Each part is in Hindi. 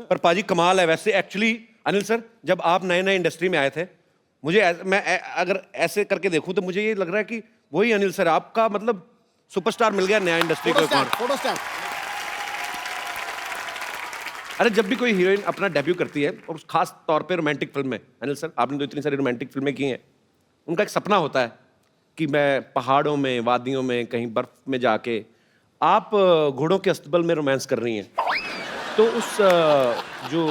पर पाजी कमाल है वैसे एक्चुअली अनिल सर, जब आप नए नए इंडस्ट्री में आए थे, मैं अगर ऐसे करके देखूं तो मुझे ये लग रहा है कि वही अनिल सर, आपका मतलब सुपरस्टार मिल गया नया इंडस्ट्री को। Photo stand. अरे जब भी कोई हीरोइन अपना डेब्यू करती है और खास तौर पे रोमांटिक फिल्म में, अनिल सर आपने तो इतनी सारी रोमांटिक फिल्में की हैं, उनका एक सपना होता है कि मैं पहाड़ों में, वादियों में, कहीं बर्फ में जाके, आप घोड़ों के अस्तबल में रोमांस कर रही हैं, तो उस जो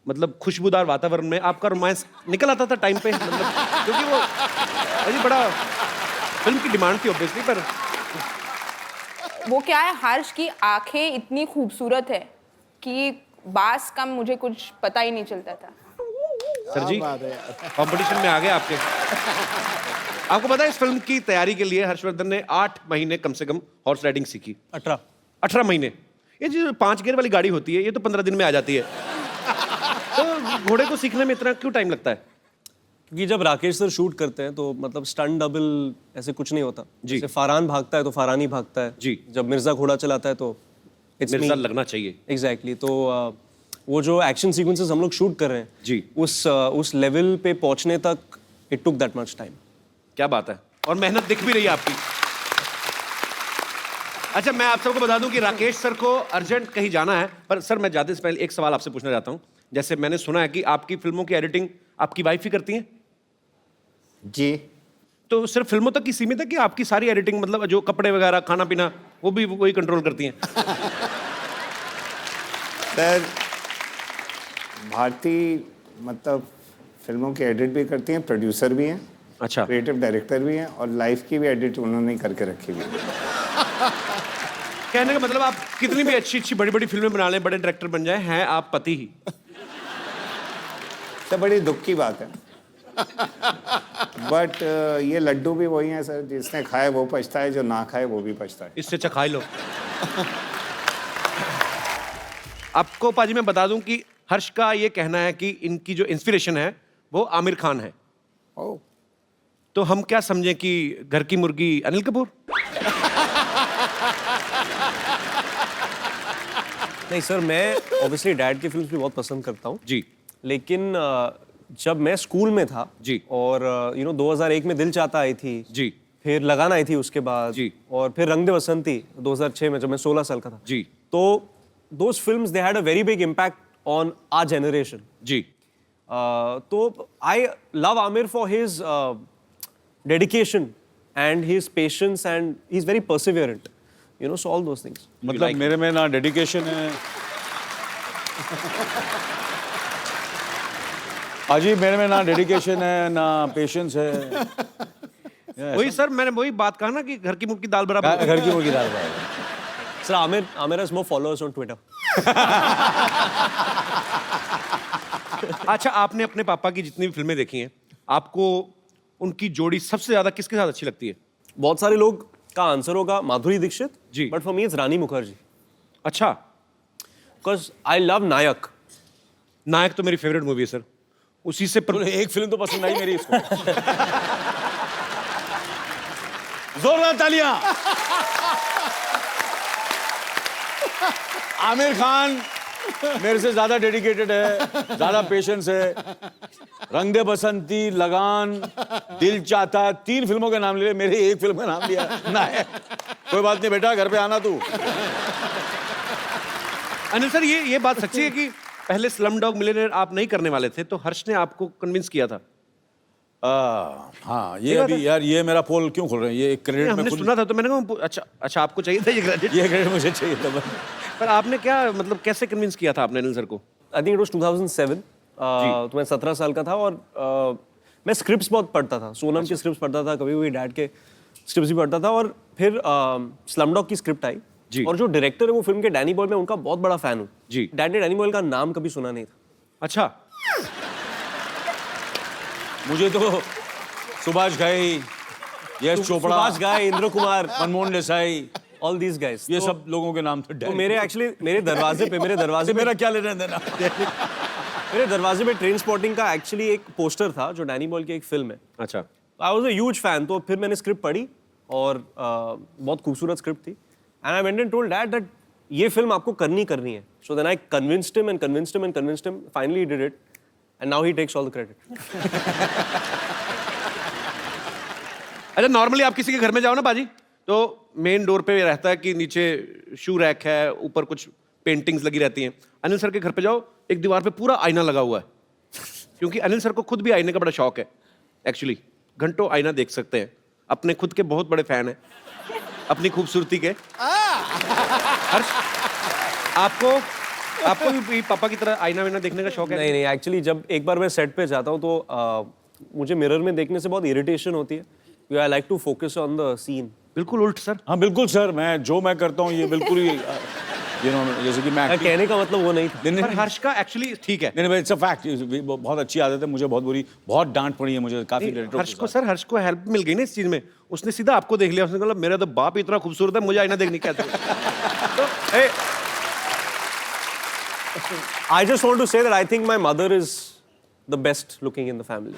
मतलब खुशबूदार वातावरण में आपका रोमांस निकल आता था टाइम पे, मतलब क्योंकि वो अजी बड़ा फिल्म की डिमांड थी ऑब्वियसली। पर वो क्या है, हर्ष की आंखें इतनी खूबसूरत है कि बास का मुझे कुछ पता ही नहीं चलता था। सर जी कंपटीशन में आ गए आपके। आपको पता है इस फिल्म की तैयारी के लिए हर्षवर्धन ने 8 महीने कम से कम हॉर्स राइडिंग सीखी। 18 महीने। ये जो 5 गियर वाली गाड़ी होती है ये तो 15 दिन में आ जाती है, तो घोड़े को सीखने में इतना क्यों टाइम लगता है? क्योंकि जब राकेश सर शूट करते हैं तो मतलब स्टंट डबल ऐसे कुछ नहीं होता जी। जैसे फरहान भागता है तो फरहान ही भागता है जी। जब मिर्जा घोड़ा चलाता है तो मिर्जा लगना चाहिए। एग्जैक्टली। तो वो जो एक्शन सीक्वेंसेस हम लोग शूट कर रहे हैं जी, उस लेवल पे पहुंचने तक it took that much time. क्या बात है, और मेहनत दिख भी रही है आपकी। अच्छा मैं आप सबको बता दूं कि राकेश सर को अर्जेंट कहीं जाना है, पर सर मैं जाते से पहले एक सवाल आपसे पूछना चाहता हूं। जैसे मैंने सुना है कि आपकी फिल्मों की एडिटिंग आपकी वाइफ ही करती हैं? जी। तो सिर्फ फिल्मों तक ही सीमित है कि आपकी सारी एडिटिंग, मतलब जो कपड़े वगैरह, खाना पीना, वो भी वही कंट्रोल करती हैं? सर भारती मतलब फिल्मों की एडिट भी करती हैं, प्रोड्यूसर भी हैं, अच्छा, क्रिएटिव डायरेक्टर भी हैं, और लाइफ की भी एडिट उन्होंने ही करके रखी हुई है। कहने का मतलब आप कितनी भी अच्छी अच्छी बड़ी बड़ी फिल्में बना लें, बड़े डायरेक्टर बन जाए, हैं आप पति ही। सर बड़ी दुख की बात है, बट ये लड्डू भी वही हैं सर, जिसने खाए वो पछता है, जो ना खाए वो भी पछता है। इससे अच्छा खाई लो। आपको पाजी मैं बता दूं कि हर्ष का ये कहना है कि इनकी जो इंस्पिरेशन है वो आमिर खान है। ओह, तो हम क्या समझें कि घर की मुर्गी अनिल कपूर? नहीं सर, मैं ऑब्वियसली डैड की फिल्म्स भी बहुत पसंद करता हूँ जी, लेकिन जब मैं स्कूल में था जी, और 2001 में दिल चाहता आई थी जी, फिर लगान आई थी उसके बाद जी, और फिर रंग दे बसंती 2006 में जब मैं 16 साल का था जी, तो those films they had a very big impact on our generation. जी। तो I love Amir for his dedication and his patience and he's very perseverant. So all those things. मतलब मेरे में ना डेडिकेशन है अजी, मेरे में ना डेडिकेशन है ना पेशेंस है। वही सर, मैंने वही बात कहा ना कि घर की मुर्गी दाल बराबर। घर की मुर्गी दाल बराबर। Sir, Amir has more followers on Twitter. अच्छा, आपने अपने पापा की जितनी भी फिल्में देखी हैं, आपको उनकी जोड़ी सबसे ज्यादा किसके साथ अच्छी लगती है? बहुत सारे लोग का आंसर होगा माधुरी दीक्षित जी, बट फॉर मी इट्स रानी मुखर्जी। अच्छा, बिकॉज आई लव नायक। नायक तो मेरी फेवरेट मूवी है सर, उसी से एक फिल्म तो पसंद आई मेरी इसको। जोरदार तालियां। आमिर खान मेरे से ज्यादा डेडिकेटेड है, ज्यादा पेशेंस है। रंग दे बसंती, लगान, दिल चाहता, 3 फिल्मों के नाम ले, मेरे एक फिल्म का नाम लिया ना है। कोई बात नहीं बेटा, घर पे आना तू। अनिल सर ये बात सच्ची है कि पहले स्लम डॉग मिलियनेयर आप नहीं करने वाले थे, तो हर्ष ने आपको कन्विंस किया था? हाँ, ये अभी यार ये मेरा पोल क्यों खोल रहे हैं? ये एक क्रेडिट हमने सुना था तो मैंने कहा अच्छा आपको चाहिए था ये क्रेडिट? ये क्रेडिट मुझे चाहिए था। पर आपने क्या मतलब कैसे कन्विंस किया था आपने अनिल सर को? I think it was 2007। तो मैं 17 साल का था और मैं स्क्रिप्ट्स बहुत पढ़ता था, सोनम की स्क्रिप्ट्स पढ़ता था, कभी भी डैड के स्क्रिप्ट्स भी पढ़ता था। और फिर स्लमडॉग की स्क्रिप्ट आई जी, और जो डायरेक्टर है वो फिल्म के डैनी बॉयल, मैं उनका बहुत बड़ा फैन हूँ जी। डैड ने डैनी बॉयल का नाम कभी सुना नहीं था। अच्छा, मुझे तो सुभाष घाई, यश चोपड़ा, सुभाष घाई, Indra Kumar, Manmohan Desai, all these guys, ये सब लोगों के नाम थे। तो मेरे दरवाजे पे मेरा क्या लेना देना? मेरे दरवाजे पे ट्रेन स्पॉटिंग का एक्चुअली एक पोस्टर था जो डैनी बॉयल की एक फिल्म है। अच्छा, I was a huge fan. तो फिर मैंने स्क्रिप्ट पढ़ी और बहुत खूबसूरत स्क्रिप्ट थी and I went and told dad that ये फिल्म आपको करनी है, So then I convinced him and convinced him and convinced him. Finally, he did it, and now he takes all the credit. अच्छा नॉर्मली आप किसी के घर में जाओ ना बाजी तो मेन डोर पे रहता है कि नीचे शू रैक है, ऊपर कुछ पेंटिंग्स लगी रहती हैं। अनिल सर के घर पे जाओ, एक दीवार पे पूरा आईना लगा हुआ है, क्योंकि अनिल सर को खुद भी आईने का बड़ा शौक है। एक्चुअली घंटों आईना देख सकते हैं, अपने खुद के बहुत बड़े फैन हैं अपनी खूबसूरती के। हर्ष, आपको भी पापा की तरह आईना वाईना देखने का शौक है? नहीं, एक्चुअली जब एक बार मैं सेट पे जाता हूँ तो मुझे मिरर में देखने से बहुत इरिटेशन होती है। I like to focus on the scene. बिल्कुल उल्ट सर। हाँ बिल्कुल सर, मैं करता हूँ ये बिल्कुल ही जैसे कि मैं कहने का मतलब वो नहीं था। पर हर्ष का एक्चुअली ठीक है। नहीं इट्स अ फैक्ट, बहुत अच्छी आदत है मुझे, बहुत डांट पड़ी है मुझे काफी डायरेक्टरों हर्ष को सर, हर्ष को हेल्प मिल गई ना इस चीज में, उसने सीधा आपको देख लिया, उसने कहा मेरा तो बाप इतना खूबसूरत है, मुझे आईना देखने क्या तो I just want to say that I think my mother is the best looking in the family.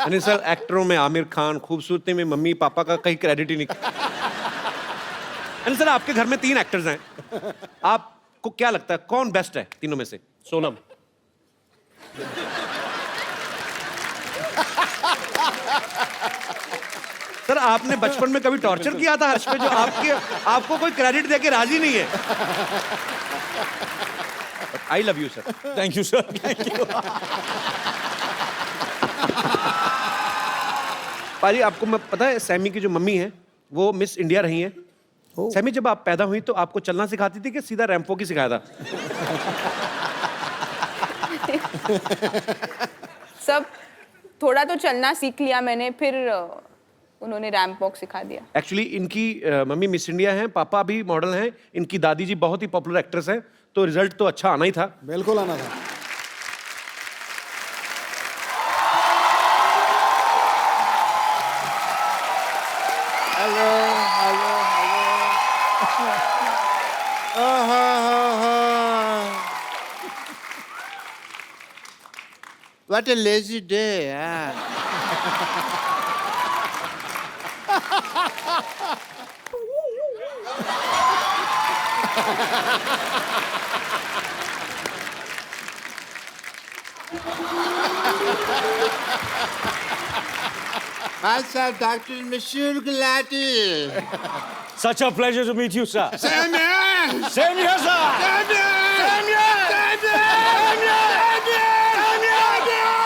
Anil sir, एक्टरों में आमिर खान, खूबसूरती में मम्मी पापा का कहीं क्रेडिट ही नहीं। अनिल सर, आपके घर में 3 एक्टर्स हैं, आपको क्या लगता है कौन बेस्ट है तीनों में से? सोनम। सर आपने बचपन में कभी टॉर्चर किया था हर्ष पे, जो आपको कोई क्रेडिट देके राजी नहीं है? I love you sir. Thank you sir, thank you. पाजी, आपको मैं पता है सैमी की जो मम्मी है वो मिस इंडिया रही हैं। सैमी, जब आप पैदा हुई तो आपको चलना सिखाती थी कि सीधा रैंप वॉक ही सिखाया था? सब थोड़ा तो चलना सीख लिया मैंने, फिर उन्होंने रैंप वॉक सिखा दिया। एक्चुअली इनकी मम्मी मिस इंडिया हैं, पापा भी मॉडल हैं, इनकी दादी जी बहुत ही पॉपुलर एक्ट्रेस हैं, तो रिजल्ट तो अच्छा आना ही था। बिल्कुल आना था। Hello hello hello. What a lazy day, Myself, Dr. Monsieur Gulati. Such a pleasure to meet you, sir. Same here. Same here, sir. Same here. Same here. Same here. Same here.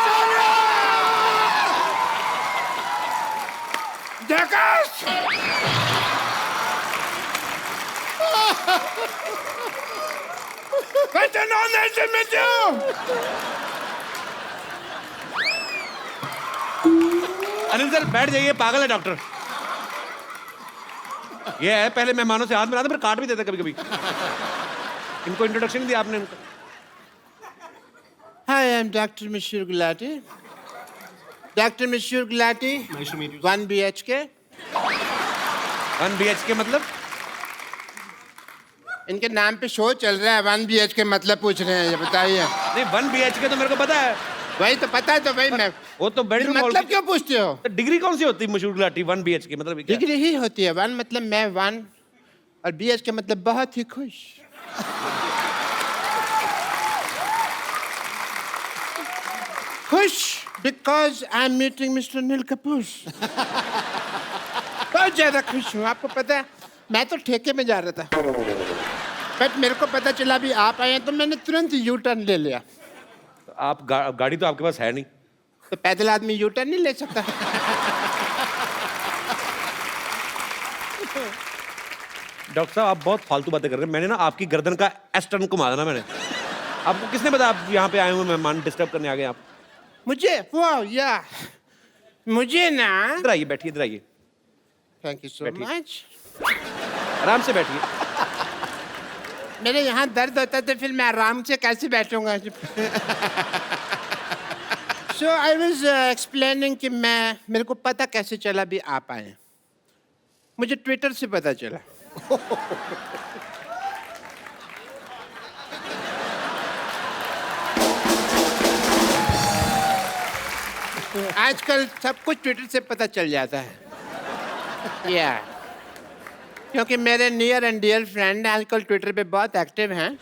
Same here. Jackass! What's an honor to meet you? Anil sir बैठ जाइए, पागल है डॉक्टर। ये है पहले मेहमानों से हाथ मिलाते फिर काट भी देते कभी कभी। इनको इंट्रोडक्शन नहीं दिया आपने इनको। Hi, I'm Dr. Monsieur Gulati. Dr. Monsieur Gulati. Nice to meet you. 1 BHK. 1 BHK मतलब? इनके नाम पे शो चल रहा है, 1 BHK मतलब पूछ रहे हैं, ये बताइए। नहीं 1 BHK तो मेरे को पता है। वही तो पता है, तो भाई मैं वो तो बेडरूम मतलब क्यों पूछते हो? तो डिग्री कौन सी होती है मशहूर गुलाटी 1 BHK मतलब क्या? डिग्री ही होती है। 1 मतलब मैं 1 और BHK मतलब बहुत ही खुश। खुश because I am meeting mister Anil Kapoor. बहुत ज्यादा खुश हूँ। आपको पता है मैं तो ठेके में जा रहा था, बट मेरे को पता चला भी आप आए हैं तो मैंने तुरंत यू टर्न ले लिया। आप गाड़ी तो आपके पास है नहीं, तो पैदल आदमी यू टर्न नहीं ले सकता। डॉक्टर साहब आप बहुत फालतू बातें कर रहे हैं। मैंने ना आपकी गर्दन का एस टर्न घुमा देना मैंने। आपको किसने बताया आप यहाँ पे आए हुए मेहमान डिस्टर्ब करने आ गए आप? मुझे वाह या मुझे ना, इधर आइए, बैठिए इधर आइए, थैंक यू सो बैठिए। मच। आराम से बैठिए। मेरे यहाँ दर्द होता है तो फिर मैं आराम से कैसे बैठूंगा? सो आई वाज एक्सप्लेनिंग कि मेरे को पता कैसे चला भी आप आए। मुझे ट्विटर से पता चला। आजकल सब कुछ ट्विटर से पता चल जाता है। या क्योंकि मेरे नियर एंड डियर फ्रेंड आजकल ट्विटर पे बहुत एक्टिव हैं।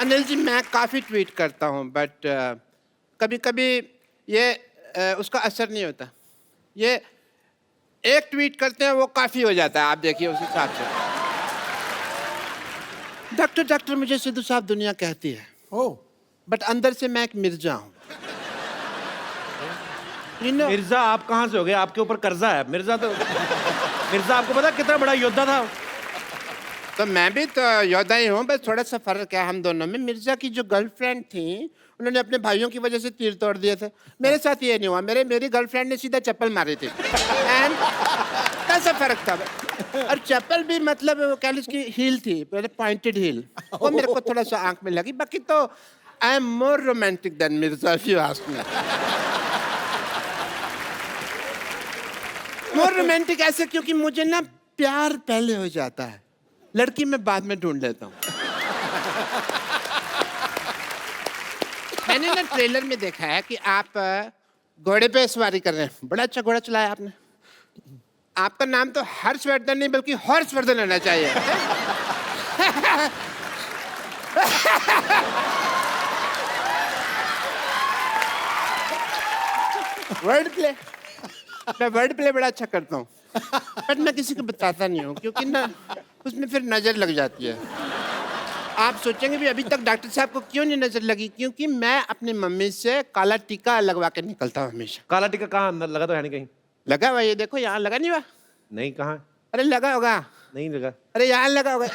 अनिल जी, मैं काफ़ी ट्वीट करता हूँ, बट कभी कभी ये उसका असर नहीं होता। ये एक ट्वीट करते हैं वो काफ़ी हो जाता है, आप देखिए उस हिसाब से। डॉक्टर डॉक्टर मुझे सिद्धू साहब दुनिया कहती है, बट अंदर से मैं एक मिर्जा हूँ। मिर्जा आप कहाँ से हो गए? आपके ऊपर कर्जा है। मिर्जा आपको पता कितना बड़ा योद्धा था? तो मैं भी तो योद्धा ही हूँ, बस थोड़ा सा फर्क है हम दोनों में। मिर्जा की जो गर्लफ्रेंड थी, उन्होंने अपने भाइयों की वजह से तीर तोड़ दिए थे। मेरे साथ ये नहीं हुआ, मेरी गर्लफ्रेंड ने सीधा चप्पल मारी थी। एंड कैसा फर्क था? और चप्पल भी मतलब वो कह ली उसकी हील थी, पॉइंटेड हील, वो मेरे को थोड़ा सा आंख में लगी। बाकी तो I am more romantic than Mirza, if you ask me. More romantic ऐसे क्योंकि मुझे ना प्यार पहले हो जाता है, लड़की मैं बाद में ढूंढ लेता हूँ। मैंने ना ट्रेलर में देखा है कि आप घोड़े पे सवारी कर रहे हैं। बड़ा अच्छा घोड़ा चलाया आपने। आपका नाम तो हर्षवर्धन नहीं बल्कि हॉर्सवर्धन होना चाहिए। वर्ड प्ले, मैं वर्ड प्ले बड़ा अच्छा करता हूँ, बट मैं किसी को बताता नहीं हूँ क्योंकि ना उसमें फिर नजर लग जाती है। आप सोचेंगे भी अभी तक डॉक्टर साहब को क्यों नहीं नजर लगी? क्योंकि मैं अपनी मम्मी से काला टीका लगवा के निकलता हूँ हमेशा। काला टीका कहाँ? अंदर लगा तो है नहीं कहीं? लगा हुआ, ये देखो यहाँ लगा नहीं हुआ। नहीं, कहाँ? अरे लगा होगा। नहीं लगा। अरे यहाँ लगा होगा।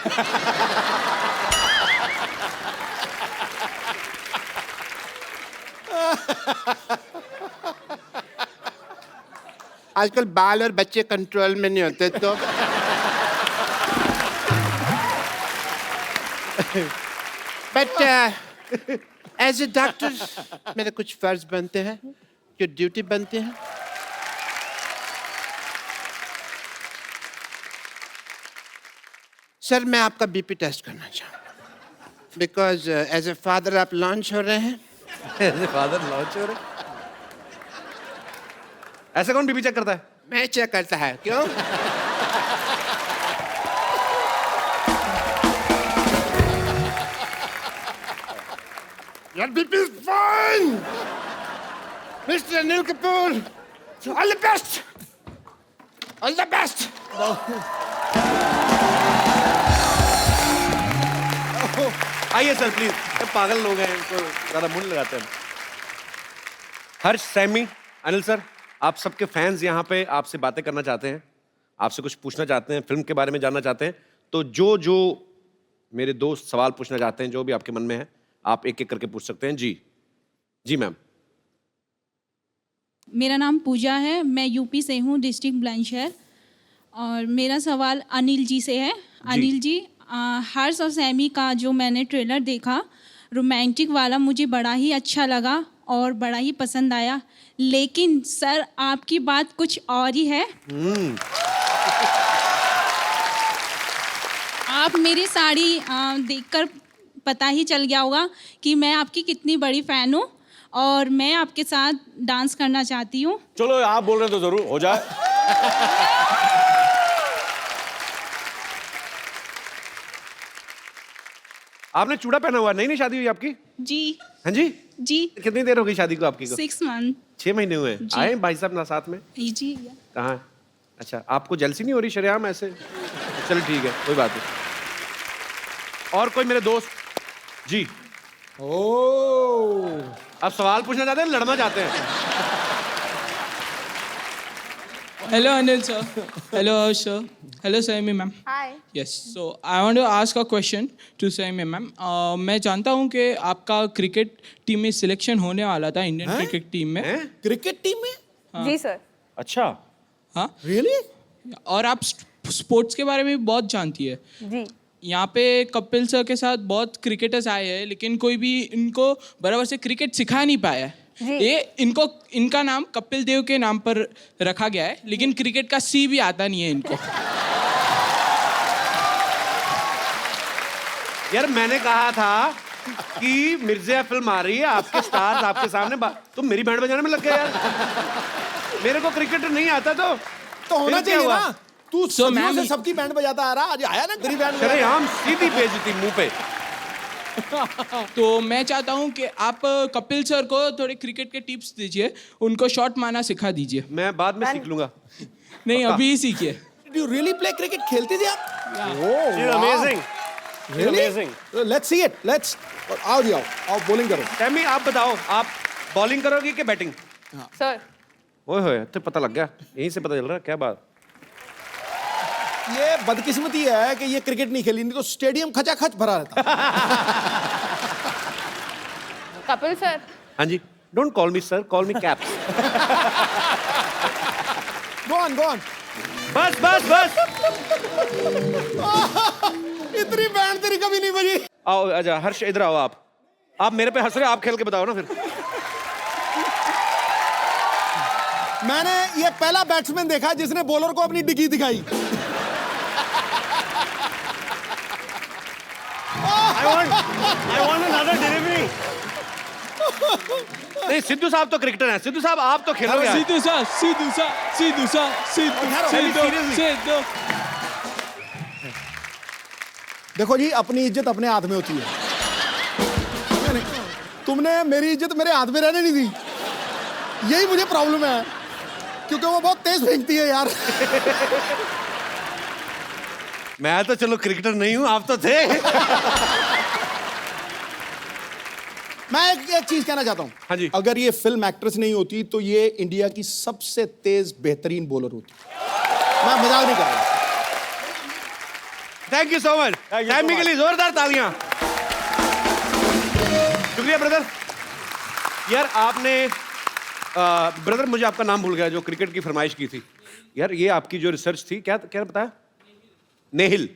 आजकल बाल और बच्चे कंट्रोल में नहीं होते, तो बट एज ए डॉक्टर मेरे कुछ फर्ज बनते हैं, जो ड्यूटी बनते हैं। सर, मैं आपका बीपी टेस्ट करना चाहूँ, बिकॉज एज ए फादर आप लॉन्च हो रहे हैं। ऐसे फादर लॉन्च हो रहे? ऐसे कौन बीपी चेक करता है? मैं चेक करता है। क्यों? Your BP is fine, Mr. Anil Kapoor. All the best. All the best. आइए सर प्लीज। पागल लोग हैं, इनको ज्यादा मुंह नहीं लगाते हैं। हर्ष, सैमी, अनिल सर, आप सबके फैंस यहाँ पे आपसे बातें करना चाहते हैं, आपसे कुछ पूछना चाहते हैं, फिल्म के बारे में जानना चाहते हैं। तो जो मेरे दोस्त सवाल पूछना चाहते हैं, जो भी आपके मन में है, आप एक एक करके पूछ सकते हैं। जी मैम। मेरा नाम पूजा है, मैं यूपी से हूँ, डिस्ट्रिक्ट बुलंदशहर। और मेरा सवाल अनिल जी से है। अनिल जी, हर्ष और सैमी का जो मैंने ट्रेलर देखा, रोमांटिक वाला, मुझे बड़ा ही अच्छा लगा और बड़ा ही पसंद आया। लेकिन सर, आपकी बात कुछ और ही है। आप मेरी साड़ी देखकर पता ही चल गया होगा कि मैं आपकी कितनी बड़ी फ़ैन हूँ और मैं आपके साथ डांस करना चाहती हूँ। चलो, आप बोल रहे तो जरूर हो जाए। आपने चूड़ा पहना हुआ? नहीं शादी हुई आपकी? जी। हाँ जी। जी। कितनी देर हो गई शादी को आपकी को? 6 मंथ। 6 महीने हुए। आए भाई साहब ना साथ में? जी। कहाँ? अच्छा, आपको जलसी नहीं हो रही शरेआम ऐसे? चलो ठीक है, कोई बात नहीं। और कोई मेरे दोस्त? जी। आप सवाल पूछना चाहते हैं, लड़ना चाहते हैं? Hello, Anil sir. Hello, Harsh sir. Hello, Saimi ma'am. Hi. Yes. So I want to ask a question to Saimi ma'am. मैं जानता हूँ कि आपका क्रिकेट टीम में सिलेक्शन होने वाला था, इंडियन क्रिकेट टीम में। क्रिकेट टीम में? जी सर। अच्छा। हाँ। रियली? और आप स्पोर्ट्स के बारे में भी बहुत जानती है। जी। यहाँ पे कपिल सर के साथ बहुत क्रिकेटर्स आए हैं, लेकिन कोई भी इनको बराबर से क्रिकेट सिखा नहीं पाया है। ये इनका नाम कपिल देव के नाम पर रखा गया है, लेकिन क्रिकेट का सी भी आता नहीं है इनको। यार मैंने कहा था कि मिर्जिया फिल्म आ रही है, आपके स्टार्स आपके सामने, तुम मेरी बैंड बजाने में लग गए यार। मेरे को क्रिकेट नहीं आता तो होना फिर क्या चाहिए हुआ? ना। तू So, सदियों मैं से भी- सबकी बैंड बजाता आ रहा, आज आया ना तेरी बैंड अरे हम सीधी बेइज्जती मुंह पे। तो मैं चाहता हूँ कि आप कपिल सर को थोड़े क्रिकेट के टिप्स दीजिए, उनको शॉट मारना सिखा दीजिए। मैं बाद में सीख लूंगा। नहीं, अभी ही सीखिए। Do you really play cricket? खेलते थे आप? Amazing amazing let's see it, let's. आओ जी, आओ बॉलिंग करो। टैमी आप बताओ, आप बॉलिंग करोगे कि बैटिंग? सर ओए होए, तो पता लग गया, यहीं से पता चल रहा है क्या बात। ये बदकिस्मती है कि ये क्रिकेट नहीं खेली, नहीं तो स्टेडियम खचाखच भरा रहता। कपिल सर, हाँ जी, don't call me sir, call me Caps. Go on, go on. बस बस बस, इतनी बैंड तेरी कभी नहीं बजी। आओ आजा हर्ष, इधर आओ। आप मेरे पे हंस रहे हो, आप खेल के बताओ ना फिर। मैंने ये पहला बैट्समैन देखा जिसने बॉलर को अपनी डिग्गी दिखाई। I want another delivery. नहीं, सिद्धू साहब तो क्रिकेटर हैं। सिद्धू साहब आप तो खेलोगे आज। सीधू सा, सीधू सा, सीधू सा, सीधू, सीधू, सीधू। देखो जी, अपनी इज्जत अपने हाथ में होती है। तुमने मेरी इज्जत मेरे हाथ में रहने नहीं दी, यही मुझे प्रॉब्लम है, क्योंकि वो बहुत तेज फेंकती है यार। मैं तो चलो क्रिकेटर नहीं हूं, आप तो थे। मैं एक चीज कहना चाहता हूं। हाँ जी। अगर ये फिल्म एक्ट्रेस नहीं होती तो ये इंडिया की सबसे तेज बेहतरीन बॉलर होती। मैं मजाक नहीं कर रहा। Thank you so much. Tammy के लिए जोरदार तालियां। शुक्रिया ब्रदर। यार आपने ब्रदर, मुझे आपका नाम भूल गया, जो क्रिकेट की फरमाइश की थी। यार ये आपकी जो रिसर्च थी, क्या क्या बताया? नेहिल।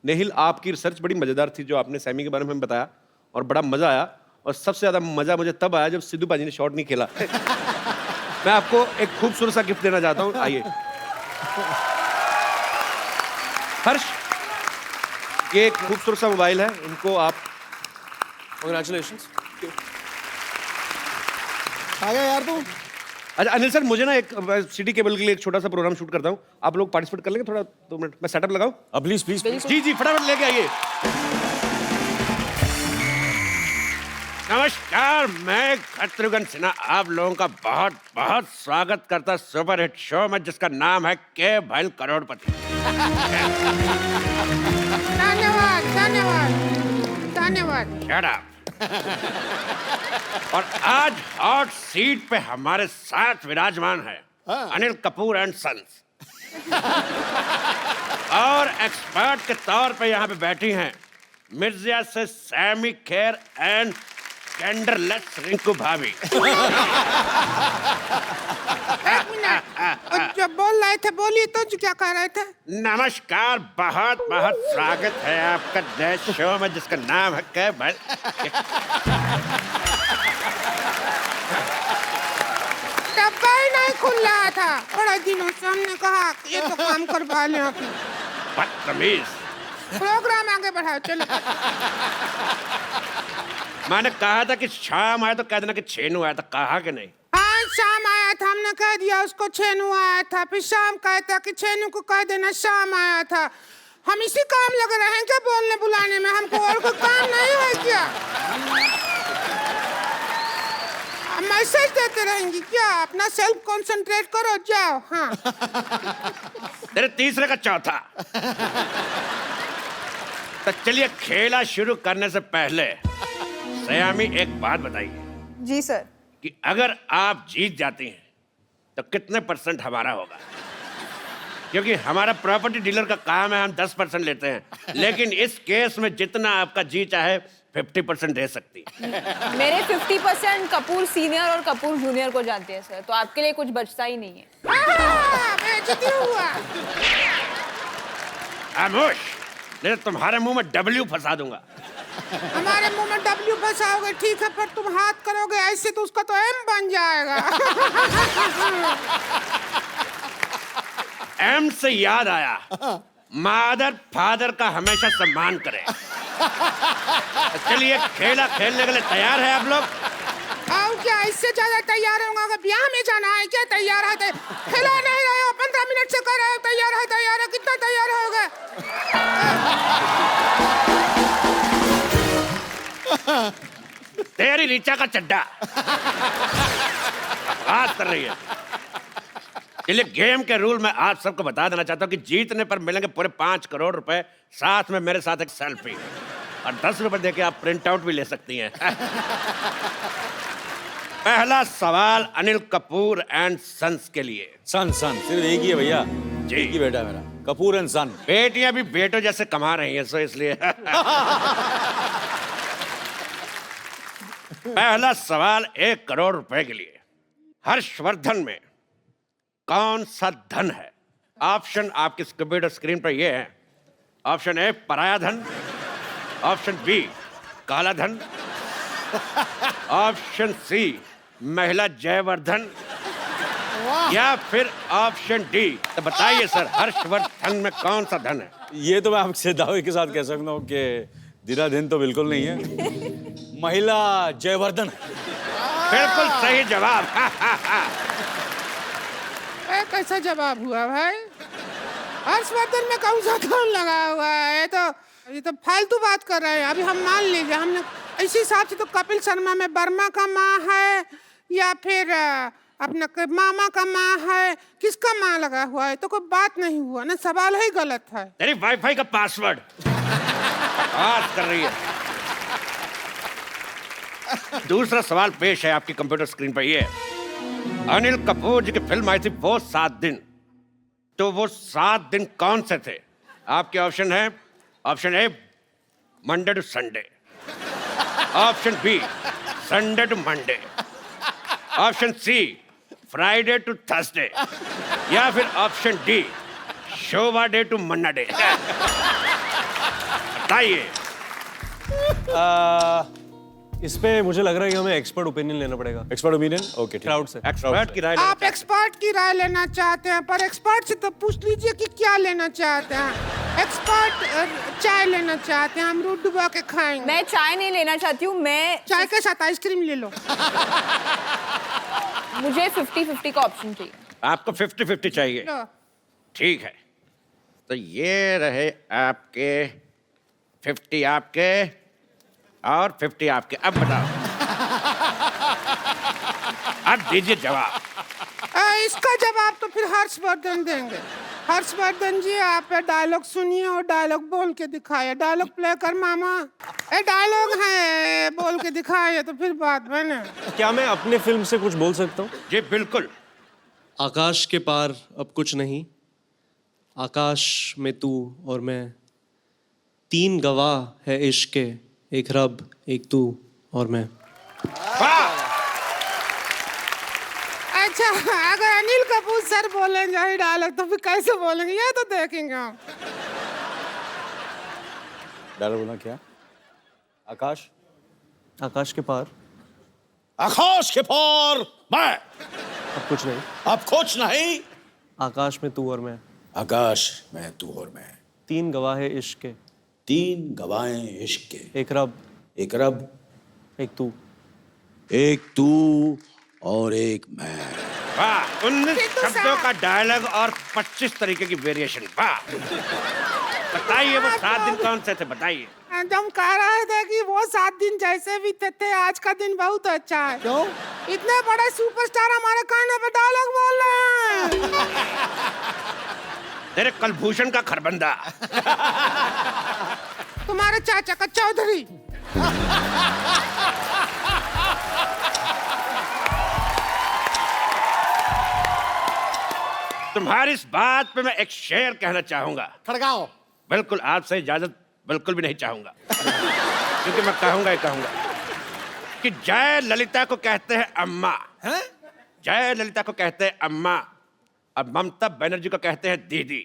नेहिल, आपकी रिसर्च बड़ी मजेदार थी, जो आपने सैमी के बारे में बताया, और बड़ा मजा आया। और सबसे ज्यादा मजा मुझे तब आया जब सिद्धू पाजी ने शॉट नहीं खेला। मैं आपको एक खूबसूरत सा गिफ्ट देना चाहता हूं, आइए। हर्ष, ये एक खूबसूरत सा मोबाइल है, इनको आप। Congratulations. आ गया यार तू। अच्छा अनिल सर, मुझे ना एक सिटी केबल के लिए एक छोटा सा प्रोग्राम शूट करता हूँ, आप लोग पार्टिसिपेट कर लेंगे थोड़ा 2 मिनट? मैं सेटअप लगाऊं? Please please please. जी जी, फटाफट लेके आइए। नमस्कार, मैं शत्रुघ्न सिन्हा आप लोगों का बहुत बहुत स्वागत करता सुपर हिट शो में, जिसका नाम है के भैल करोड़पति। धन्यवाद धन्यवाद धन्यवाद। Shut up. और आज हॉट सीट पे हमारे साथ विराजमान है अनिल कपूर एंड सन्स। और एक्सपर्ट के तौर पे यहाँ पे बैठी हैं मिर्जिया से सैमी खेर एंड कैंडरलेस रिंकू भाभी। एक मिनट, जो बोल रहे थे बोलिए तो, जो क्या कह रहे थे? नमस्कार, बहुत बहुत स्वागत है आपका नए शो में, जिसका नाम है के भैल। डब्बा ही नहीं खुल रहा था, बड़े दिनों से हमने कहा कि ये तो काम करवा लें आप। बदतमीज। प्रोग्राम आगे बढ़ाओ, चलो। मैंने कहा था कि शाम आया तो कह देना कि छेनू आया था, कहा कि नहीं? हाँ, शाम आया था, हमने कह दिया उसको छेनू आया था, फिर शाम कहता कि छेनू को कह देना शाम आया था। हम इसी काम लगे रहे हैं क्या बोलने बुलाने में? हमको और कोई काम नहीं है क्या? मैसेज देते रहेंगी क्या? अपना सेल्फ कंसंट्रेट करो, जाओ। हाँ, तेरे तीसरे का चौथा। तो चलिए, खेला शुरू करने से पहले सयामी एक बात बताइए जी सर। कि अगर आप जीत जाती हैं तो कितने % हमारा होगा? क्योंकि हमारा प्रॉपर्टी डीलर का काम है, हम 10% लेते हैं, लेकिन इस केस में जितना आपका जी चाहे 50% दे सकती। मेरे 50% कपूर सीनियर और कपूर जूनियर को जाते हैं सर, तो आपके लिए कुछ बचता ही नहीं है। बेइज्जती हुआ। खामोश, नहीं तो तुम्हारे मुंह में W फंसा दूंगा। हमारे मुंह में W फंसाओगे ठीक है, पर तुम हाथ करोगे ऐसे तो उसका तो M बन जाएगा। M से याद आया, मादर फादर का हमेशा सम्मान करें। चलिए खेला खेलने के लिए तैयार है आप लोग? आओ क्या इससे ज्यादा तैयार होगा? अगर ब्याह में जाना है क्या? तैयार है खिला नहीं रहे हो, 15 मिनट से कर रहे हो तैयार है, कितना तैयार होगा? तेरी नीचा का चड्डा बात कर रही है। चलिए गेम के रूल मैं आप सबको बता देना चाहता हूँ कि जीतने पर मिलेंगे पूरे 5 करोड़ रुपए, साथ में मेरे साथ एक सेल्फी और 10 रुपए देके आप प्रिंट आउट भी ले सकती हैं। पहला सवाल अनिल कपूर एंड सन्स के लिए। सन सिर्फ एक ही है भैया जी। एक ही बेटा है मेरा, कपूर एंड सन। बेटियां भी बेटों जैसे कमा रही हैं, सो इसलिए पहला सवाल 1 करोड़ रुपए के लिए। हर्षवर्धन में कौन सा धन है? ऑप्शन आपकी कंप्यूटर स्क्रीन पर ये है। ऑप्शन ए पराया धन, ऑप्शन बी काला धन, ऑप्शन सी महिला जयवर्धन, या फिर ऑप्शन डी। तो बताइए सर, हर्षवर्धन में कौन सा धन है? ये तो मैं आपसे दावे के साथ कह सकता हूँ कि दिन तो बिल्कुल नहीं है, महिला जयवर्धन। बिल्कुल सही जवाब। कैसा जवाब हुआ भाई? हर्षवर्धन में कौन सा धन लगा हुआ है? ये तो फालतू बात कर रहे हैं। अभी हम मान लीजिए हमने इसी हिसाब से तो कपिल शर्मा में वर्मा का माँ है या फिर अपना मामा का माँ है, किसका माँ लगा हुआ है? तो कोई बात नहीं हुआ ना, सवाल ही गलत है। तेरी वाईफाई का पासवर्ड बात कर रही है। दूसरा सवाल पेश है आपकी कंप्यूटर स्क्रीन पर। ये अनिल कपूर जी की फिल्म आई थी वो 7 दिन, तो वो 7 दिन कौन से थे? आपके ऑप्शन है, option A Monday to Sunday, option B Sunday to Monday, option C Friday to Thursday, या फिर option D Shobha De to Manna De. बताइए। इस पे मुझे लग रहा है कि हमें एक्सपर्ट ओपिनियन लेना पड़ेगा, एक्सपर्ट ओपिनियन। ओके, क्राउड से। एक्सपर्ट की राय आप एक्सपर्ट की राय लेना चाहते हैं, पर एक्सपर्ट से तो पूछ लीजिए कि क्या लेना चाहते हैं। एक्सपर्ट चाय लेना चाहते हैं, हम दूध डुबा के खाएंगे। मैं चाय नहीं लेना चाहती हूँ, मैं चाय के साथ आइसक्रीम ले लो। मुझे 50-50 का ऑप्शन चाहिए। आपको 50-50 चाहिए? लो। ठीक है, तो ये रहे आपके 50 आपके और 50 आपके। अब बताओ, अब दीजिए जवाब। इसका जवाब तो फिर हर्षवर्धन देंगे। हर्षवर्धन जी आप डायलॉग सुनिए और डायलॉग बोल के दिखाइए। डायलॉग प्ले कर मामा। डायलॉग है, बोल के दिखाइए तो फिर बात बने। क्या मैं अपने फिल्म से कुछ बोल सकता हूँ? जी बिल्कुल। आकाश के पार अब कुछ नहीं, आकाश में तू और मैं, 3 गवाह है इश्क के, एक रब एक तू और मैं। अच्छा, अगर अनिल कपूर सर बोलेंगे यही डायलॉग तो फिर कैसे बोलेंगे ये तो देखेंगे हम। डायलॉग बोलना क्या? आकाश, आकाश के पार आकाश के पार मैं, अब कुछ नहीं, अब कुछ नहीं, आकाश में तू और मैं, आकाश में तू और मैं, 3 गवाह है इश्क के, 3 गवाहें इश्क के, एक रब एक रब एक तू, एक तू और एक मैं। वाह, 19 शब्दों का डायलॉग और 25 तरीके की वेरिएशन। वाह, बताइए वो 7 दिन कौन से थे? बताइए। हम कह रहे थे कि वो 7 दिन जैसे भी थे आज का दिन बहुत अच्छा है। क्यों? इतने बड़े सुपरस्टार हमारे कान पे डायलॉग बोल रहे हैं। तेरे कलभूषण का खरबंदा। तुम्हारे चाचा का चौधरी। तुम्हारी इस बात पे मैं एक शेर कहना चाहूंगा। खड़काओ। बिल्कुल, आपसे इजाजत बिल्कुल भी नहीं चाहूंगा, क्योंकि मैं कहूंगा ही कहूंगा कि जय ललिता को कहते हैं अम्मा, जय ललिता को कहते हैं अम्मा, और ममता बनर्जी को कहते हैं दीदी।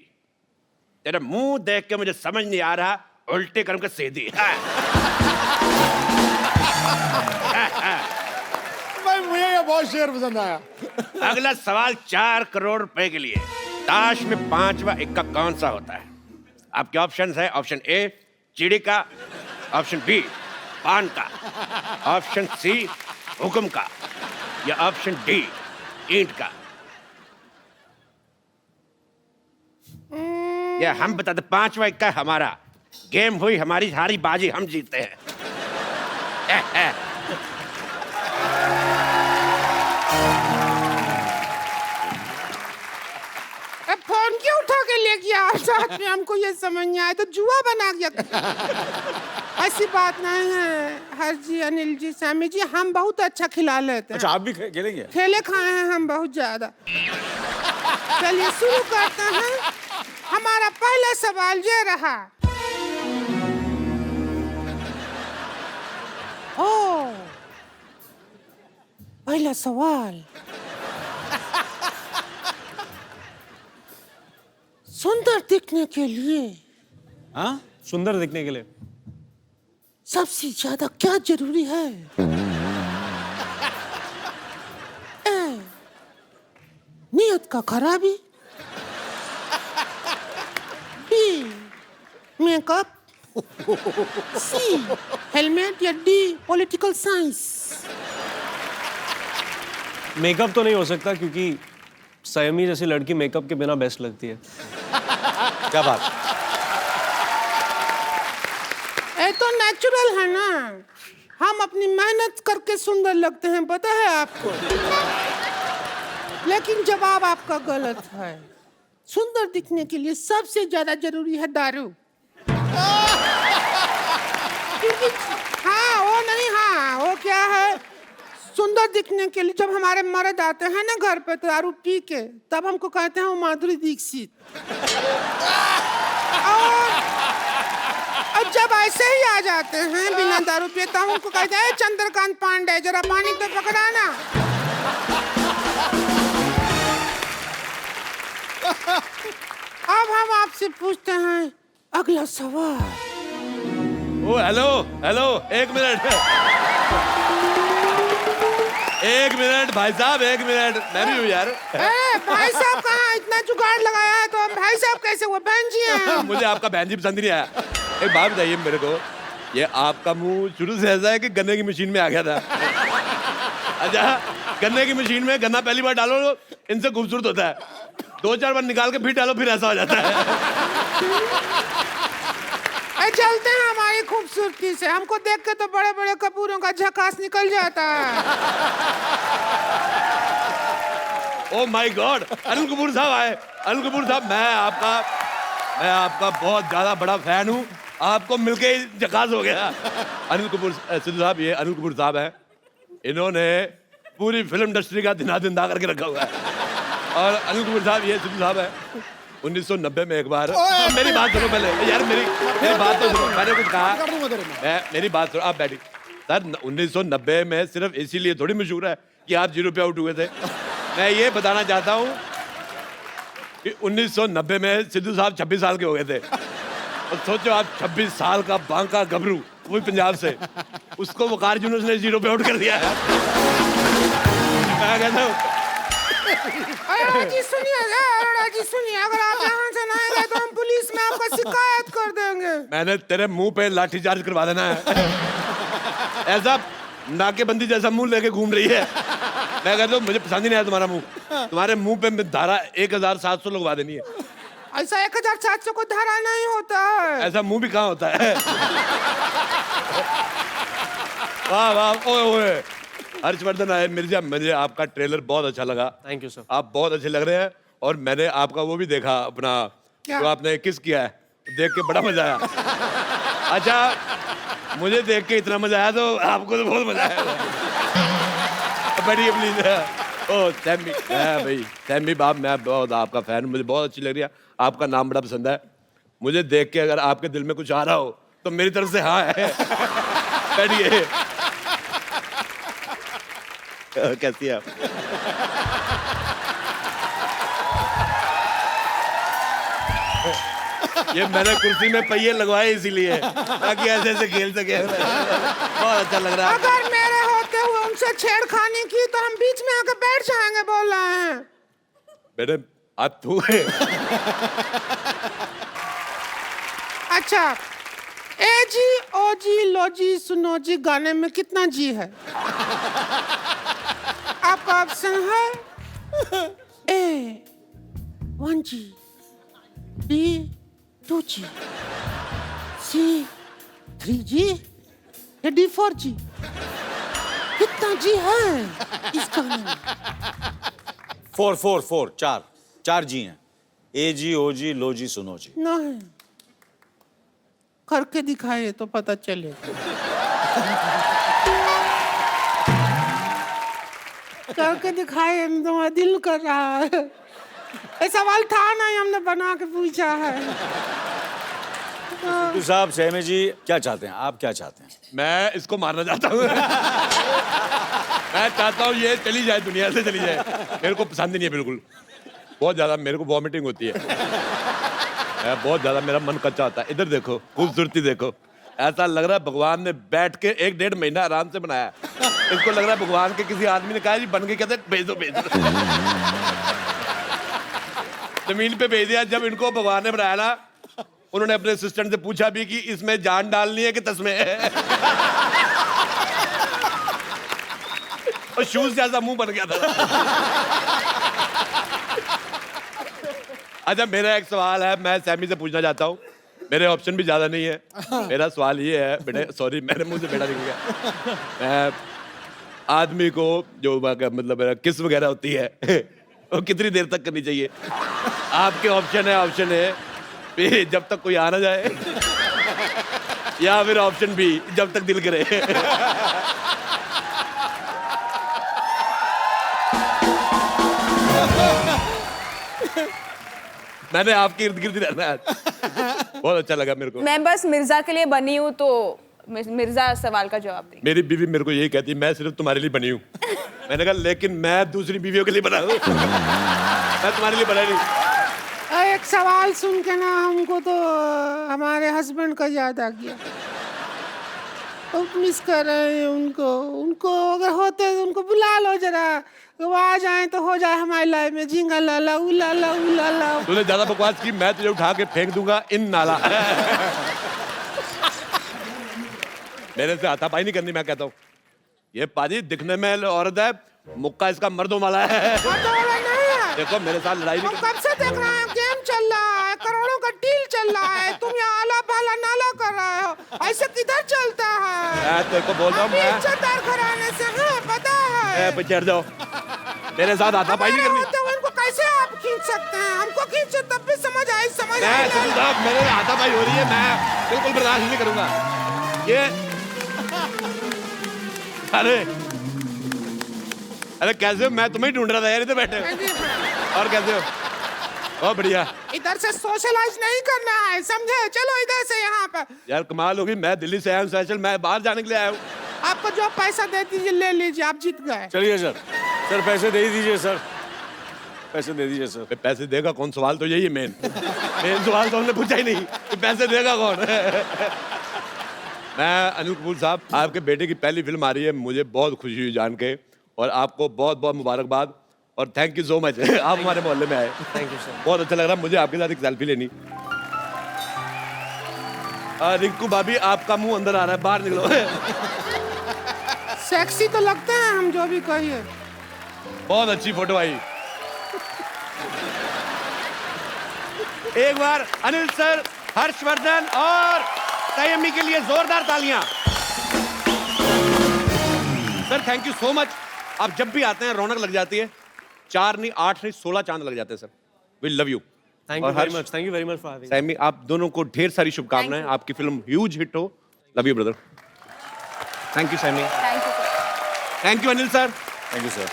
तेरा मुंह देख के मुझे समझ नहीं आ रहा, उल्टी करूं कि सीधी। भाई मुझे ये बहुत शेर पसंद आया। अगला सवाल 4 करोड़ रुपए के लिए। ताश में 5वां इक्का कौन सा होता है? आपके ऑप्शंस है, ऑप्शन ए चिड़ी का, ऑप्शन बी पान का, ऑप्शन सी हुक्म का, या ऑप्शन डी ईंट का? या हम बताते 5 का हमारा गेम हुई, हमारी सारी बाजी हम जीतते हैं। अब फोन क्यों उठा के ले गया साथ में? हमको ये समझ नहीं आया, तो जुआ बना गया। ऐसी बात नहीं है हर्ष जी, अनिल जी, सैमी जी, हम बहुत अच्छा खिला लेते हैं। अच्छा, आप भी खेलेंगे? खेले खाए हैं हम बहुत ज्यादा। चलिए शुरू करते हैं। हमारा पहला सवाल ये रहा। ओ, पहला सवाल। सुंदर दिखने के लिए हाँ, सुंदर दिखने के लिए सबसे ज्यादा क्या जरूरी है? ए, नियत का खराबी, बी मेकअप, सी हेलमेट, या डी पॉलिटिकल साइंस? मेकअप तो नहीं हो सकता क्योंकि सयमी जैसी लड़की मेकअप के बिना बेस्ट लगती है। क्या बात? ये तो नेचुरल है ना, हम अपनी मेहनत करके सुंदर लगते हैं, पता है आपको। लेकिन जवाब आपका गलत है। सुंदर दिखने के लिए सबसे ज्यादा जरूरी है दारू। क्योंकि हाँ वो नहीं, हाँ वो क्या है, सुंदर दिखने के लिए जब हमारे मर्द आते हैं ना घर पे तो दारू पी के, तब हमको कहते हैं वो माधुरी दीक्षित। और जब ऐसे ही आ जाते हैं बिना दारू पिए, तब हमको कहते हैं चंद्रकांत पांडे जरा पानी तो पकड़ाना। अब हम आपसे पूछते हैं अगला सवाल। ओ हेलो हेलो, एक मिनट भाई साहब, 1 मिनट, मैं भी हूँ यार। भाई साहब कहाँ, इतना जुगाड़ लगाया है तो हम भाई साहब कैसे हुए? बहन जी हैं। मुझे आपका बहन जी पसंद नहीं आया। एक बात बताइए मेरे को, ये आपका मुंह शुरू से ऐसा है कि गन्ने की मशीन में आ गया था? अच्छा, गन्ने की मशीन में गन्ना पहली बार डालो इनसे खूबसूरत होता है, 2-4 बार निकाल के फिर डालो फिर ऐसा हो जाता है। चलते हैं हमारी खूबसूरती से, हमको देख के तो बड़े बड़े कपूरों का झकास निकल जाता है। Oh my God, Anil Kapoor साहब आए। अनिल कपूर साहब, मैं आपका बहुत ज्यादा बड़ा फैन हूँ, आपको मिलके ही झकास हो गया। अनिल कपूर सिद्धू साहब, ये अनिल कपूर साहब हैं, इन्होंने पूरी फिल्म इंडस्ट्री का दिना करके रखा हुआ है। और अनिल कपूर साहब, ये सिद्धू साहब है, 1990 में एक बार, मेरी बात सुनो पहले यार, मेरी बात तो सुनो, मैंने कुछ कहा, मेरी बात सुनो, आप बैठिए। सर 1990 में सिर्फ इसीलिए थोड़ी मशहूर है कि आप 0 पे आउट हुए थे। मैं ये बताना चाहता हूँ कि 1990 में सिद्धू साहब 26 साल के हो गए थे। और सोचो आप 26 साल का बांका गबरू, वो पंजाब से, उसको वकार यूनुस ने 0 पे आउट कर दिया है। मैं कहता हूँ अरोड़ा जी सुनिए, अगर आप यहाँ से ना आएंगे तो हम पुलिस में आपका शिकायत कर देंगे। मैंने तेरे मुंह पे लाठीचार्ज करवा देना है। ऐसा नाकेबंदी जैसा मुंह लेके घूम रही है। मैं कहता हूँ मुझे पसंद ही नहीं आया तुम्हारा मुंह, तुम्हारे मुंह पे धारा 1700 लगवा देनी है। ऐसा 1700 को धारा नहीं होता है। ऐसा मुंह भी कहाँ होता है? वाह वाह, ओए ओए, हर्षवर्धन आए मिर्जा, मुझे आपका ट्रेलर बहुत अच्छा लगा। Thank you sir. आप बहुत अच्छे लग रहे हैं। और मैंने आपका वो भी देखा अपना, जो आपने किस किया है, देख के बड़ा मजा आया। अच्छा, मुझे देख के इतना मजा आया तो आपको तो बहुत मजा आया। बैठिए प्लीज। ओ सैमी, भाई सैमी बाप, मैं बहुत आपका फैन, मुझे बहुत अच्छी लग रही है, आपका नाम बड़ा पसंद है मुझे। देख के अगर आपके दिल में कुछ आ रहा हो तो मेरी तरफ से हाँ है। बैठिए। कैसी है आप? ये मैंने कुर्सी में पहिए लगवाए इसीलिए, ताकि ऐसे ऐसे खेल सके। बहुत अच्छा लग रहा है। अगर मेरे होते हुए उनसे छेड़खानी की तो हम बीच में आकर बैठ जाएंगे, बोल रहे हैं। बेटे आप तू है। अच्छा, ए जी ओ जी लो जी सुनो जी गाने में कितना जी है? आपका ऑप्शन है ए 1G, B 2G, C 3G या D 4G? कितना जी है इस गाने में? 4 चार जी हैं। ए जी, ओ जी, लो जी, सुनो जी। नहीं, करके दिखाए तो पता चले। करके दिखाए तो दिल कर रहा है। ये सवाल था नहीं, हमने बना के पूछा है। सिद्धू साहब, सहमी जी क्या चाहते हैं? आप क्या चाहते हैं? मैं इसको मारना चाहता हूँ। मैं चाहता हूँ ये चली जाए, दुनिया से चली जाए। मेरे को पसंद ही नहीं है बिल्कुल। बहुत ज्यादा मेरे को वॉमिटिंग होती है। बहुत ज्यादा मेरा मन कच्चा होता है। इधर देखो, खूबसूरती देखो। ऐसा लग रहा है भगवान ने बैठ के 1-1.5 महीना आराम से बनाया। इसको लग रहा है भगवान के किसी आदमी ने कहा जी बन के, कहते भेज दो भेज दो। जमीन पे भेज दिया। जब इनको भगवान ने बनाया ना, उन्होंने अपने असिस्टेंट से पूछा भी कि इसमें जान डालनी है कि तस्में है। और शूज जैसा मुंह बन गया था। अच्छा, मेरा एक सवाल है, मैं सैमी से पूछना चाहता हूँ। मेरे ऑप्शन भी ज्यादा नहीं है। मेरा सवाल ये है बेटे, सॉरी मेरे मुंह से बेटा निकल गया। मैं आदमी को जो मतलब किस वगैरह होती है वो कितनी देर तक करनी चाहिए? आपके ऑप्शन है भी जब तक कोई आ ना जाए, या फिर ऑप्शन बी जब तक दिल करे। मैंने आपके इर्द गिर्द रहना है। बहुत अच्छा लगा मेरे को। मैं बस मिर्जा के लिए बनी हूँ, तो मिर्जा सवाल का जवाब दें। मेरी बीवी मेरे को यही कहती है, मैं सिर्फ तुम्हारे लिए बनी हूँ। मैंने कहा लेकिन मैं दूसरी बीवियों के लिए बना हूँ। मैं तुम्हारे लिए बना नहीं। एक सवाल सुन के ना हमको तो हमारे हस्बैंड का याद आ गया। बहुत मिस कर रहे हैं उनको अगर होते तो उनको बुला लो जरा, वो आ जाए तो हो जाए हमारी लाइफ में झिंगा लाला उलाला उलाला। तूने ज्यादा बकवास की, मैं तुझे उठा के फेंक दूंगा इन नाला। मेरे से हाथापाई नहीं करनी। मैं कहता हूँ ये पाजी दिखने में औरत है, मुक्का इसका मर्दों वाला है। देखो मेरे साथ लड़ाई नहीं। कब से देख रहे हैं, गेम चल रहा है, करोड़ों का डील चल रहा है, तुम यहाँ आला पाला नाला कर रहे हो। ऐसे किधर चलता है? मैं तेरे को बोल रहा हूँ, मैं इज्जतदार घराने से हैं, पता है। चढ़ जाओ, मेरे साथ हाथापाई नहीं करनी। तो इनको कैसे आप खींच सकते हैं? हमको खींचो तब भी समझ आई। मेरे हाथापाई हो रही है, मैं बिल्कुल बर्दाश्त नहीं करूंगा ये। अरे कैसे हो? मैं तुम्हें ढूंढ रहा था यार, इधर बैठे। और कैसे हो? बहुत बढ़िया। इधर से सोशलाइज नहीं करना है, समझे? चलो इधर से यहाँ पर। यार कमाल होगी, मैं दिल्ली से आया हूँ स्पेशल, मैं बाहर जाने के लिए आया हूँ। आपको जो पैसा दे दीजिए ले लीजिए, आप जीत गए। चलिए सर पैसे दे दीजिए सर, पैसे दे दीजिए सर। पैसे देगा कौन? सवाल तो यही है मेन सवाल तो हमने पूछा ही नहीं कि पैसे देगा कौन। मैं अनिल कपूर साहब, आपके बेटे की पहली फिल्म आ रही है, मुझे बहुत खुशी हुई जान के, और आपको बहुत बहुत मुबारकबाद और थैंक यू सो मच। आप हमारे मोहल्ले में आए, थैंक यू सर। बहुत अच्छा लग रहा मुझे आपके साथ एक सेल्फी लेनी। रिंकू भाभी, आपका मुंह अंदर आ रहा है, बाहर निकलो। सेक्सी तो लगते हैं हम, जो भी कहिए। बहुत अच्छी फोटो आई। एक बार अनिल सर, हर्षवर्धन और संयमी के लिए जोरदार तालियां। Sir thank you so much. आप जब भी आते हैं रौनक लग जाती है। 4 नहीं 8 नहीं 16 चांद लग जाते हैं sir. We love you. Thank you very much, thank you very much for having. Sammy, आप दोनों को ढेर सारी शुभकामनाएं। आपकी फिल्म ह्यूज हिट हो। Love you brother. Thank you Sammy. Thank you. Thank you Anil sir. Thank you sir.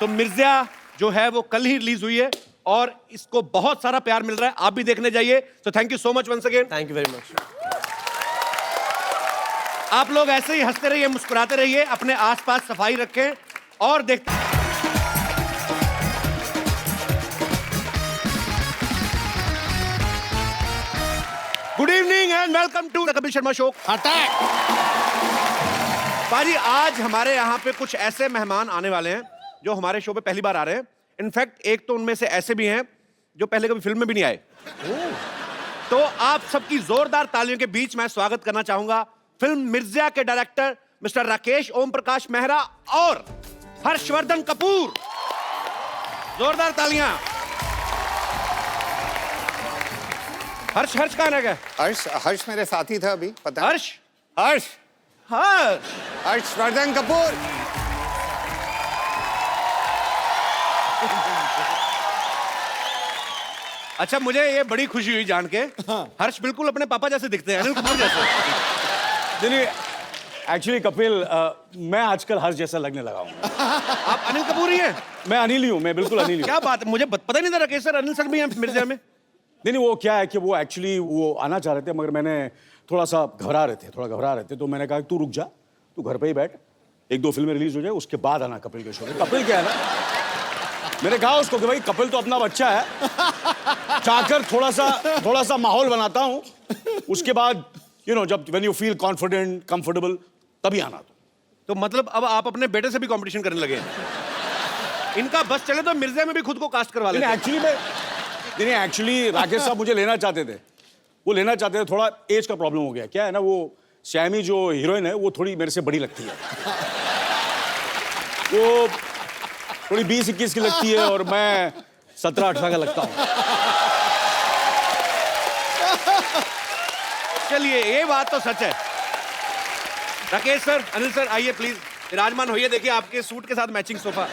तो मिर्जा जो है वो कल ही रिलीज हुई है और इसको बहुत सारा प्यार मिल रहा है, आप भी देखने जाइए। तो thank you so much once again. Thank you very much. आप लोग ऐसे ही हंसते रहिए, मुस्कुराते रहिए, अपने आसपास सफाई रखें और देखते। Good evening and welcome to the Kapil Sharma show. पाजी, आज हमारे यहाँ पे कुछ ऐसे मेहमान आने वाले हैं जो हमारे शो पे पहली बार आ रहे हैं। इनफैक्ट एक तो उनमें से ऐसे भी हैं जो पहले कभी फिल्म में भी नहीं आए। तो आप सबकी जोरदार तालियों के बीच मैं स्वागत करना चाहूंगा फिल्म मिर्जा के डायरेक्टर मिस्टर राकेश ओम प्रकाश मेहरा और हर्षवर्धन कपूर। जोरदार तालियां। हर्ष कहाँ रह गए? हर्ष मेरे साथी था अभी, पता है? हर्ष हर्षवर्धन कपूर। अच्छा, मुझे ये बड़ी खुशी हुई जान के। हर्ष बिल्कुल अपने पापा जैसे दिखते हैं, अनिल कपूर जैसे। नहीं, एक्चुअली कपिल, मैं आजकल हर्ष जैसा लगने लगा हूँ। आप अनिल कपूर ही हैं? मैं अनिल ही हूँ, मैं बिल्कुल अनिल ही हूँ। क्या बात है, मुझे पता ही नहीं था राकेश सर अनिल सर भी हैं मिर्जा में। नहीं, वो क्या है कि वो एक्चुअली वो आना चाह रहे थे, मगर मैंने थोड़ा घबरा रहे थे, तो मैंने कहा तू रुक जा, तू घर पे ही बैठ, 1-2 फिल्में रिलीज हो जाए, उसके बाद आना कपिल के शो में। कपिल क्या है ना, मैंने कहा उसको कि भाई कपिल तो अपना बच्चा है, जाकर थोड़ा सा माहौल बनाता हूँ, उसके बाद जब when you feel confident comfortable तभी आना। तो मतलब अब आप अपने बेटे से भी कंपटीशन करने लगे हैं? इनका बस चले तो मिर्जा में भी खुद को कास्ट करवा लेते। एक्चुअली राकेश साहब मुझे लेना चाहते थे, थोड़ा एज का प्रॉब्लम हो गया। क्या है ना, वो सैमी जो हीरोइन है वो थोड़ी मेरे से बड़ी लगती है, वो थोड़ी 20-21 की लगती है और मैं 17-18 का लगता हूँ। चलिए, ये बात तो सच है। राकेश सर, अनिल सर, आइए प्लीज, विराजमान होइए। देखिए आपके सूट के साथ मैचिंग सोफा।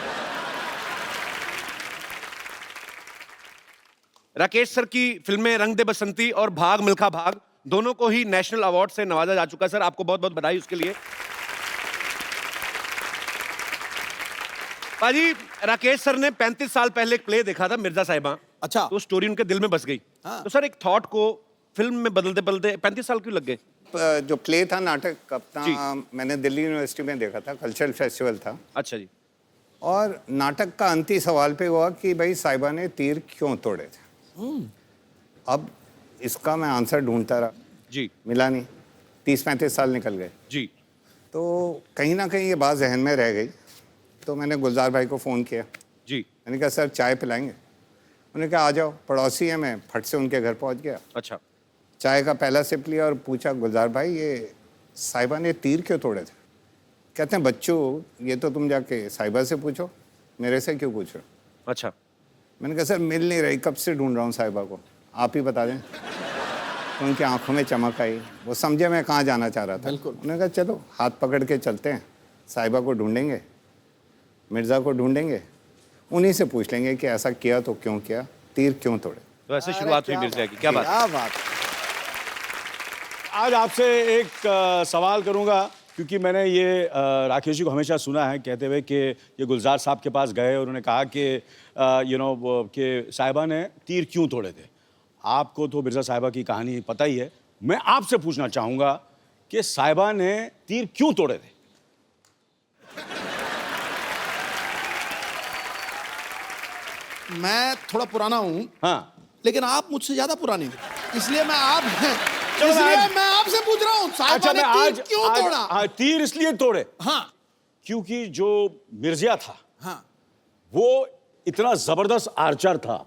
राकेश सर की फिल्में रंग दे बसंती और भाग मिल्खा भाग दोनों को ही नेशनल अवार्ड से नवाजा जा चुका है। सर, आपको बहुत बहुत बधाई उसके लिए। पाजी, राकेश सर ने 35 साल पहले एक प्ले देखा था, मिर्जा साहिबा। अच्छा। तो स्टोरी उनके दिल में बस गई। हाँ। तो सर, एक थॉट को फिल्म में बदलते बदलते 35 साल क्यों लग गए? जो प्ले था, नाटक अपना, मैंने दिल्ली यूनिवर्सिटी में देखा था, कल्चरल फेस्टिवल था। अच्छा जी। और नाटक का अंतिम सवाल पे हुआ कि भाई साहिबा ने तीर क्यों तोड़े थे। अब इसका मैं आंसर ढूंढता रहा जी, मिला नहीं। 30-35 साल निकल गए जी। तो कहीं ना कहीं ये बात जहन में रह गई। तो मैंने गुलजार भाई को फ़ोन किया जी। मैंने कहा सर चाय पिलाएंगे? उन्होंने कहा आ जाओ, पड़ोसी है। मैं फट से उनके घर पहुंच गया, अच्छा। चाय का पहला सिप लिया और पूछा गुलजार भाई ये साहिबा ने तीर क्यों तोड़े थे? कहते हैं बच्चों ये तो तुम जाके साहिबा से पूछो, मेरे से क्यों पूछ रहे हो? अच्छा। मैंने कहा सर मिल नहीं रही, कब से ढूंढ रहा हूँ साहिबा को, आप ही बता दें। तो उनकी आंखों में चमक आई, वो समझे मैं कहाँ जाना चाह रहा था। उन्होंने कहा चलो हाथ पकड़ के चलते हैं, साहिबा को ढूंढेंगे, मिर्ज़ा को ढूंढेंगे, उन्हीं से पूछ लेंगे कि ऐसा किया तो क्यों किया, तीर क्यों तोड़े। तो ऐसे शुरुआत हुई मिर्जा की। क्या बात। आज आपसे एक सवाल करूंगा, क्योंकि मैंने ये राकेश जी को हमेशा सुना है कहते हुए कि ये गुलजार साहब के पास गए और उन्होंने कहा कि कि साहिबा ने तीर क्यों तोड़े थे। आपको तो मिर्ज़ा साहिबा की कहानी पता ही है, मैं आपसे पूछना चाहूँगा कि साहिबा ने तीर क्यों तोड़े थे? मैं थोड़ा पुराना हूँ, हाँ, लेकिन आप मुझसे ज्यादा पुराने हैं, इसलिए मैं आपसे पूछ रहा हूँ अच्छा, मैं आज क्यों तोड़ा? तीर इसलिए तोड़े हाँ क्योंकि जो मिर्जा था हाँ वो इतना जबरदस्त आर्चर था